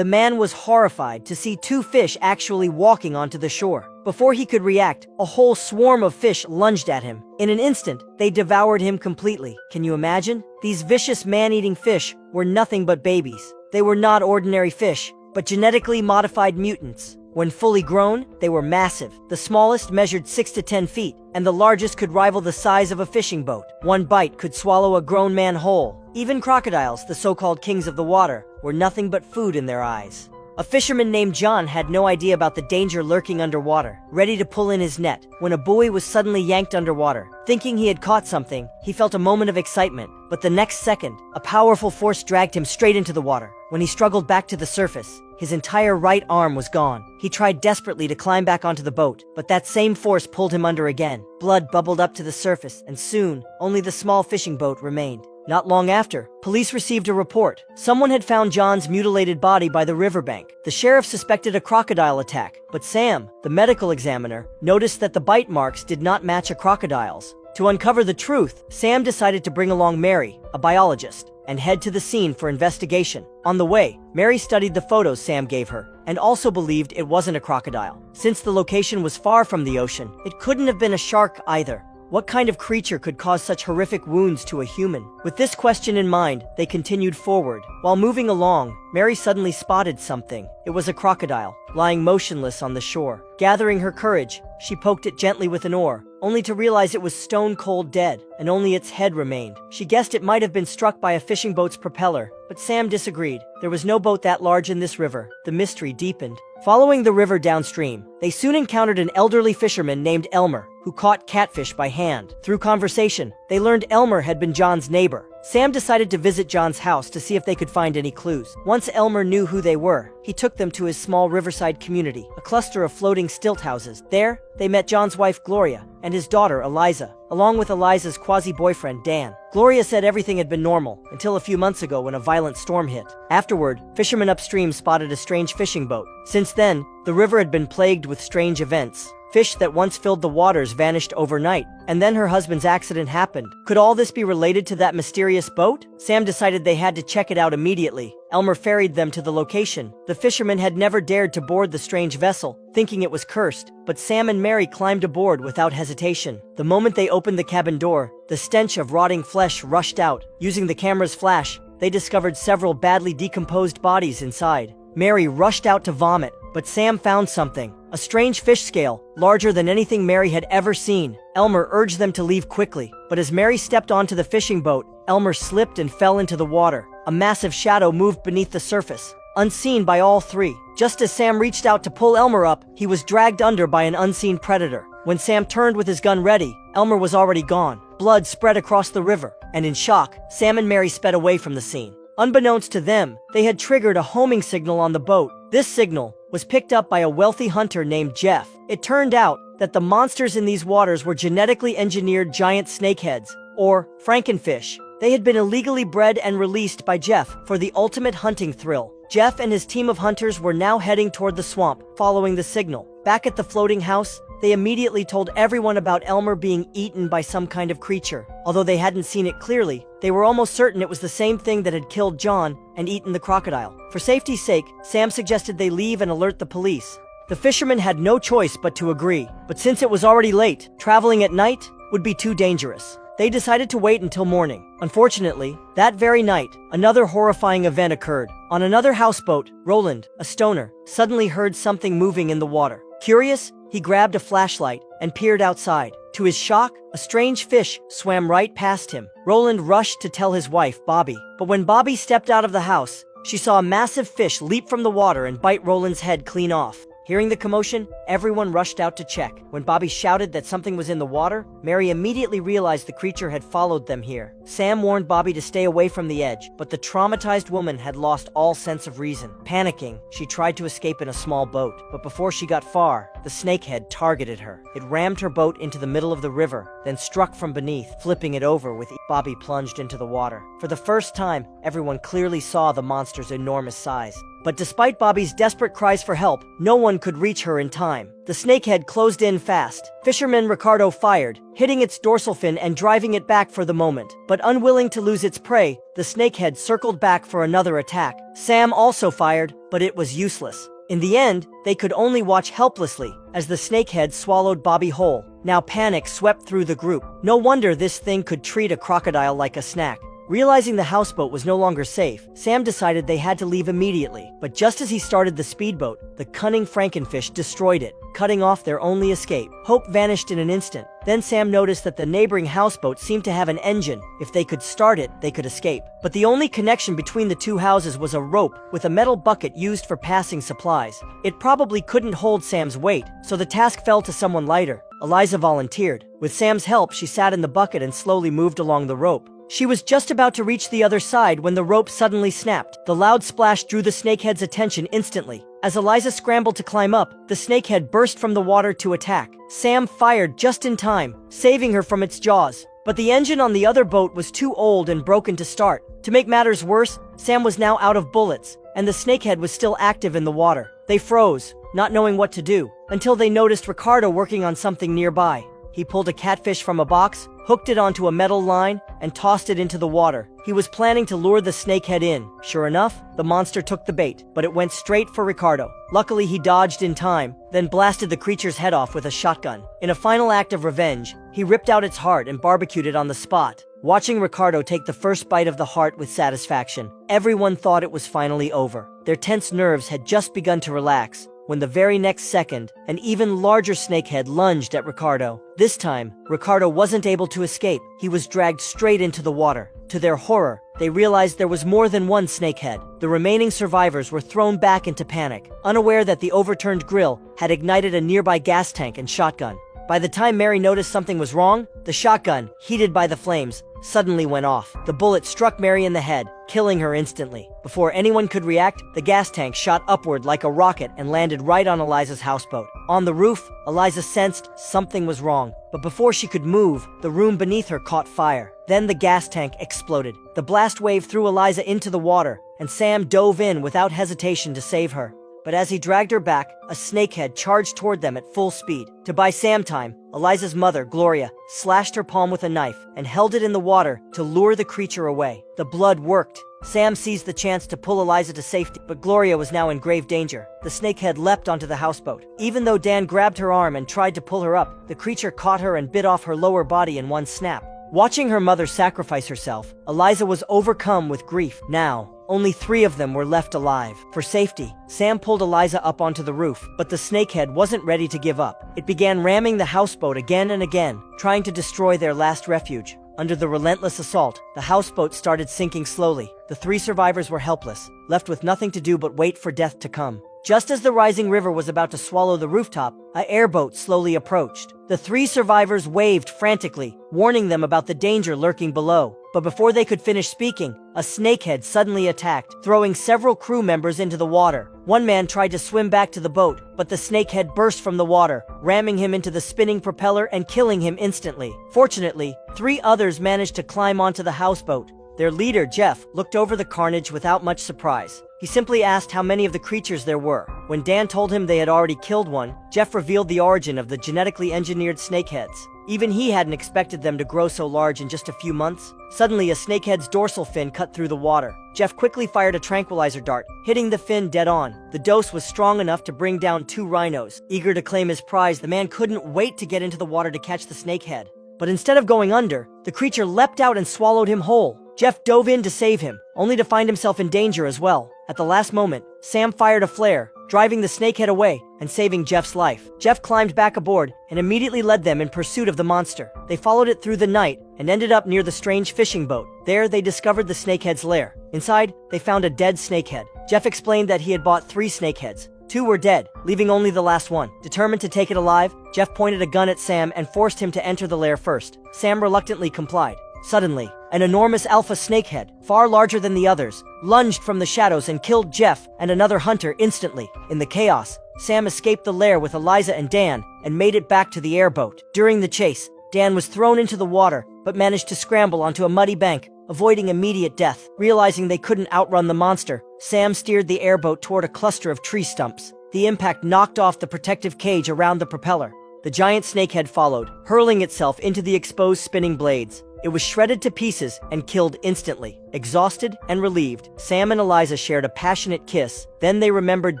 The man was horrified to see two fish actually walking onto the shore. Before he could react, a whole swarm of fish lunged at him. In an instant, they devoured him completely. Can you imagine? These vicious man-eating fish were nothing but babies. They were not ordinary fish, but genetically modified mutants. When fully grown, they were massive. The smallest measured 6 to 10 feet, and the largest could rival the size of a fishing boat. One bite could swallow a grown man whole. Even crocodiles, the so-called kings of the water, were nothing but food in their eyes. A fisherman named John had no idea about the danger lurking underwater, ready to pull in his net, when a buoy was suddenly yanked underwater. Thinking he had caught something, he felt a moment of excitement, but the next second, a powerful force dragged him straight into the water. When he struggled back to the surface, his entire right arm was gone. He tried desperately to climb back onto the boat, but that same force pulled him under again. Blood bubbled up to the surface, and soon, only the small fishing boat remained. Not long after, police received a report. Someone had found John's mutilated body by the riverbank. The sheriff suspected a crocodile attack, but Sam, the medical examiner, noticed that the bite marks did not match a crocodile's. To uncover the truth, Sam decided to bring along Mary, a biologist, and head to the scene for investigation. On the way, Mary studied the photos Sam gave her, and also believed it wasn't a crocodile. Since the location was far from the ocean, it couldn't have been a shark either. What kind of creature could cause such horrific wounds to a human? With this question in mind, they continued forward. While moving along, Mary suddenly spotted something. It was a crocodile, lying motionless on the shore. Gathering her courage, she poked it gently with an oar, only to realize it was stone-cold dead, and only its head remained. She guessed it might have been struck by a fishing boat's propeller, but Sam disagreed. There was no boat that large in this river. The mystery deepened. Following the river downstream, they soon encountered an elderly fisherman named Elmer, who caught catfish by hand. Through conversation, they learned Elmer had been John's neighbor. Sam decided to visit John's house to see if they could find any clues. Once Elmer knew who they were, he took them to his small riverside community, a cluster of floating stilt houses. There, they met John's wife Gloria and his daughter Eliza, along with Eliza's quasi-boyfriend Dan. Gloria said everything had been normal until a few months ago when a violent storm hit. Afterward, fishermen upstream spotted a strange fishing boat. Since then, the river had been plagued with strange events. Fish that once filled the waters vanished overnight, and then her husband's accident happened. Could all this be related to that mysterious boat? Sam decided they had to check it out immediately. Elmer ferried them to the location. The fishermen had never dared to board the strange vessel, thinking it was cursed, but Sam and Mary climbed aboard without hesitation. The moment they opened the cabin door, the stench of rotting flesh rushed out. Using the camera's flash, they discovered several badly decomposed bodies inside. Mary rushed out to vomit, but Sam found something. A strange fish scale, larger than anything Mary had ever seen. Elmer urged them to leave quickly, but as Mary stepped onto the fishing boat, Elmer slipped and fell into the water. A massive shadow moved beneath the surface, unseen by all three. Just as Sam reached out to pull Elmer up, he was dragged under by an unseen predator. When Sam turned with his gun ready, Elmer was already gone. Blood spread across the river, and in shock, Sam and Mary sped away from the scene. Unbeknownst to them, they had triggered a homing signal on the boat. This signal was picked up by a wealthy hunter named Jeff. It turned out that the monsters in these waters were genetically engineered giant snakeheads, or Frankenfish. They had been illegally bred and released by Jeff for the ultimate hunting thrill. Jeff and his team of hunters were now heading toward the swamp, following the signal. Back at the floating house, they immediately told everyone about Elmer being eaten by some kind of creature. Although they hadn't seen it clearly, they were almost certain it was the same thing that had killed John and eaten the crocodile. For safety's sake, Sam suggested they leave and alert the police. The fishermen had no choice but to agree, but since it was already late, traveling at night would be too dangerous. They decided to wait until morning. Unfortunately, that very night, another horrifying event occurred. On another houseboat, Roland, a stoner, suddenly heard something moving in the water. Curious, he grabbed a flashlight and peered outside. To his shock, a strange fish swam right past him. Roland rushed to tell his wife, Bobby. But when Bobby stepped out of the house, she saw a massive fish leap from the water and bite Roland's head clean off. Hearing the commotion, everyone rushed out to check. When Bobby shouted that something was in the water, Mary immediately realized the creature had followed them here. Sam warned Bobby to stay away from the edge, but the traumatized woman had lost all sense of reason. Panicking, she tried to escape in a small boat, but before she got far, the snakehead targeted her. It rammed her boat into the middle of the river, then struck from beneath, flipping it over with Bobby plunged into the water. For the first time, everyone clearly saw the monster's enormous size. But despite Bobby's desperate cries for help, no one could reach her in time. The snakehead closed in fast. Fisherman Ricardo fired, hitting its dorsal fin and driving it back for the moment. But unwilling to lose its prey, the snakehead circled back for another attack. Sam also fired, but it was useless. In the end, they could only watch helplessly as the snakehead swallowed Bobby whole. Now panic swept through the group. No wonder this thing could treat a crocodile like a snack. Realizing the houseboat was no longer safe, Sam decided they had to leave immediately. But just as he started the speedboat, the cunning Frankenfish destroyed it, cutting off their only escape. Hope vanished in an instant. Then Sam noticed that the neighboring houseboat seemed to have an engine. If they could start it, they could escape. But the only connection between the two houses was a rope with a metal bucket used for passing supplies. It probably couldn't hold Sam's weight, so the task fell to someone lighter. Eliza volunteered. With Sam's help, she sat in the bucket and slowly moved along the rope. She was just about to reach the other side when the rope suddenly snapped. The loud splash drew the snakehead's attention instantly. As Eliza scrambled to climb up, the snakehead burst from the water to attack. Sam fired just in time, saving her from its jaws. But the engine on the other boat was too old and broken to start. To make matters worse, Sam was now out of bullets, and the snakehead was still active in the water. They froze, not knowing what to do, until they noticed Ricardo working on something nearby. He pulled a catfish from a box, hooked it onto a metal line, and tossed it into the water. He was planning to lure the snakehead in. Sure enough, the monster took the bait, but it went straight for Ricardo. Luckily, he dodged in time, then blasted the creature's head off with a shotgun. In a final act of revenge, he ripped out its heart and barbecued it on the spot. Watching Ricardo take the first bite of the heart with satisfaction, everyone thought it was finally over. Their tense nerves had just begun to relax, when the very next second, an even larger snakehead lunged at Ricardo. This time, Ricardo wasn't able to escape. He was dragged straight into the water. To their horror, they realized there was more than one snakehead. The remaining survivors were thrown back into panic, unaware that the overturned grill had ignited a nearby gas tank and shotgun. By the time Mary noticed something was wrong, the shotgun, heated by the flames, suddenly went off. The bullet struck Mary in the head, killing her instantly. Before anyone could react, the gas tank shot upward like a rocket and landed right on Eliza's houseboat. On the roof, Eliza sensed something was wrong, but before she could move, the room beneath her caught fire. Then the gas tank exploded. The blast wave threw Eliza into the water, and Sam dove in without hesitation to save her. But as he dragged her back, a snakehead charged toward them at full speed. To buy Sam time, Eliza's mother, Gloria, slashed her palm with a knife and held it in the water to lure the creature away. The blood worked. Sam seized the chance to pull Eliza to safety, but Gloria was now in grave danger. The snakehead leapt onto the houseboat. Even though Dan grabbed her arm and tried to pull her up, the creature caught her and bit off her lower body in one snap. Watching her mother sacrifice herself, Eliza was overcome with grief. Now, only 3 of them were left alive. For safety, Sam pulled Eliza up onto the roof, but the snakehead wasn't ready to give up. It began ramming the houseboat again and again, trying to destroy their last refuge. Under the relentless assault, the houseboat started sinking slowly. The 3 survivors were helpless, left with nothing to do but wait for death to come. Just as the rising river was about to swallow the rooftop, an airboat slowly approached. The 3 survivors waved frantically, warning them about the danger lurking below. But before they could finish speaking, a snakehead suddenly attacked, throwing several crew members into the water. One man tried to swim back to the boat, but the snakehead burst from the water, ramming him into the spinning propeller and killing him instantly. Fortunately, 3 others managed to climb onto the houseboat. Their leader, Jeff, looked over the carnage without much surprise. He simply asked how many of the creatures there were. When Dan told him they had already killed one, Jeff revealed the origin of the genetically engineered snakeheads. Even he hadn't expected them to grow so large in just a few months. Suddenly, a snakehead's dorsal fin cut through the water. Jeff quickly fired a tranquilizer dart, hitting the fin dead on. The dose was strong enough to bring down 2 rhinos. Eager to claim his prize, the man couldn't wait to get into the water to catch the snakehead. But instead of going under, the creature leapt out and swallowed him whole. Jeff dove in to save him, only to find himself in danger as well. At the last moment, Sam fired a flare, driving the snakehead away and saving Jeff's life. Jeff climbed back aboard and immediately led them in pursuit of the monster. They followed it through the night and ended up near the strange fishing boat. There, they discovered the snakehead's lair. Inside, they found a dead snakehead. Jeff explained that he had bought 3 snakeheads. 2 were dead, leaving only the last one. Determined to take it alive, Jeff pointed a gun at Sam and forced him to enter the lair first. Sam reluctantly complied. Suddenly, an enormous alpha snakehead, far larger than the others, lunged from the shadows and killed Jeff and another hunter instantly. In the chaos, Sam escaped the lair with Eliza and Dan and made it back to the airboat. During the chase, Dan was thrown into the water but managed to scramble onto a muddy bank. avoiding immediate death. Realizing they couldn't outrun the monster, Sam steered the airboat toward a cluster of tree stumps. The impact knocked off the protective cage around the propeller. The giant snakehead followed, hurling itself into the exposed spinning blades. It was shredded to pieces and killed instantly. Exhausted and relieved, Sam and Eliza shared a passionate kiss. Then they remembered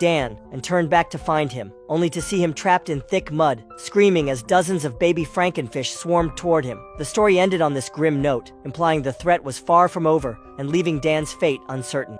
Dan and turned back to find him, only to see him trapped in thick mud, screaming as dozens of baby Frankenfish swarmed toward him. The story ended on this grim note, implying the threat was far from over and leaving Dan's fate uncertain.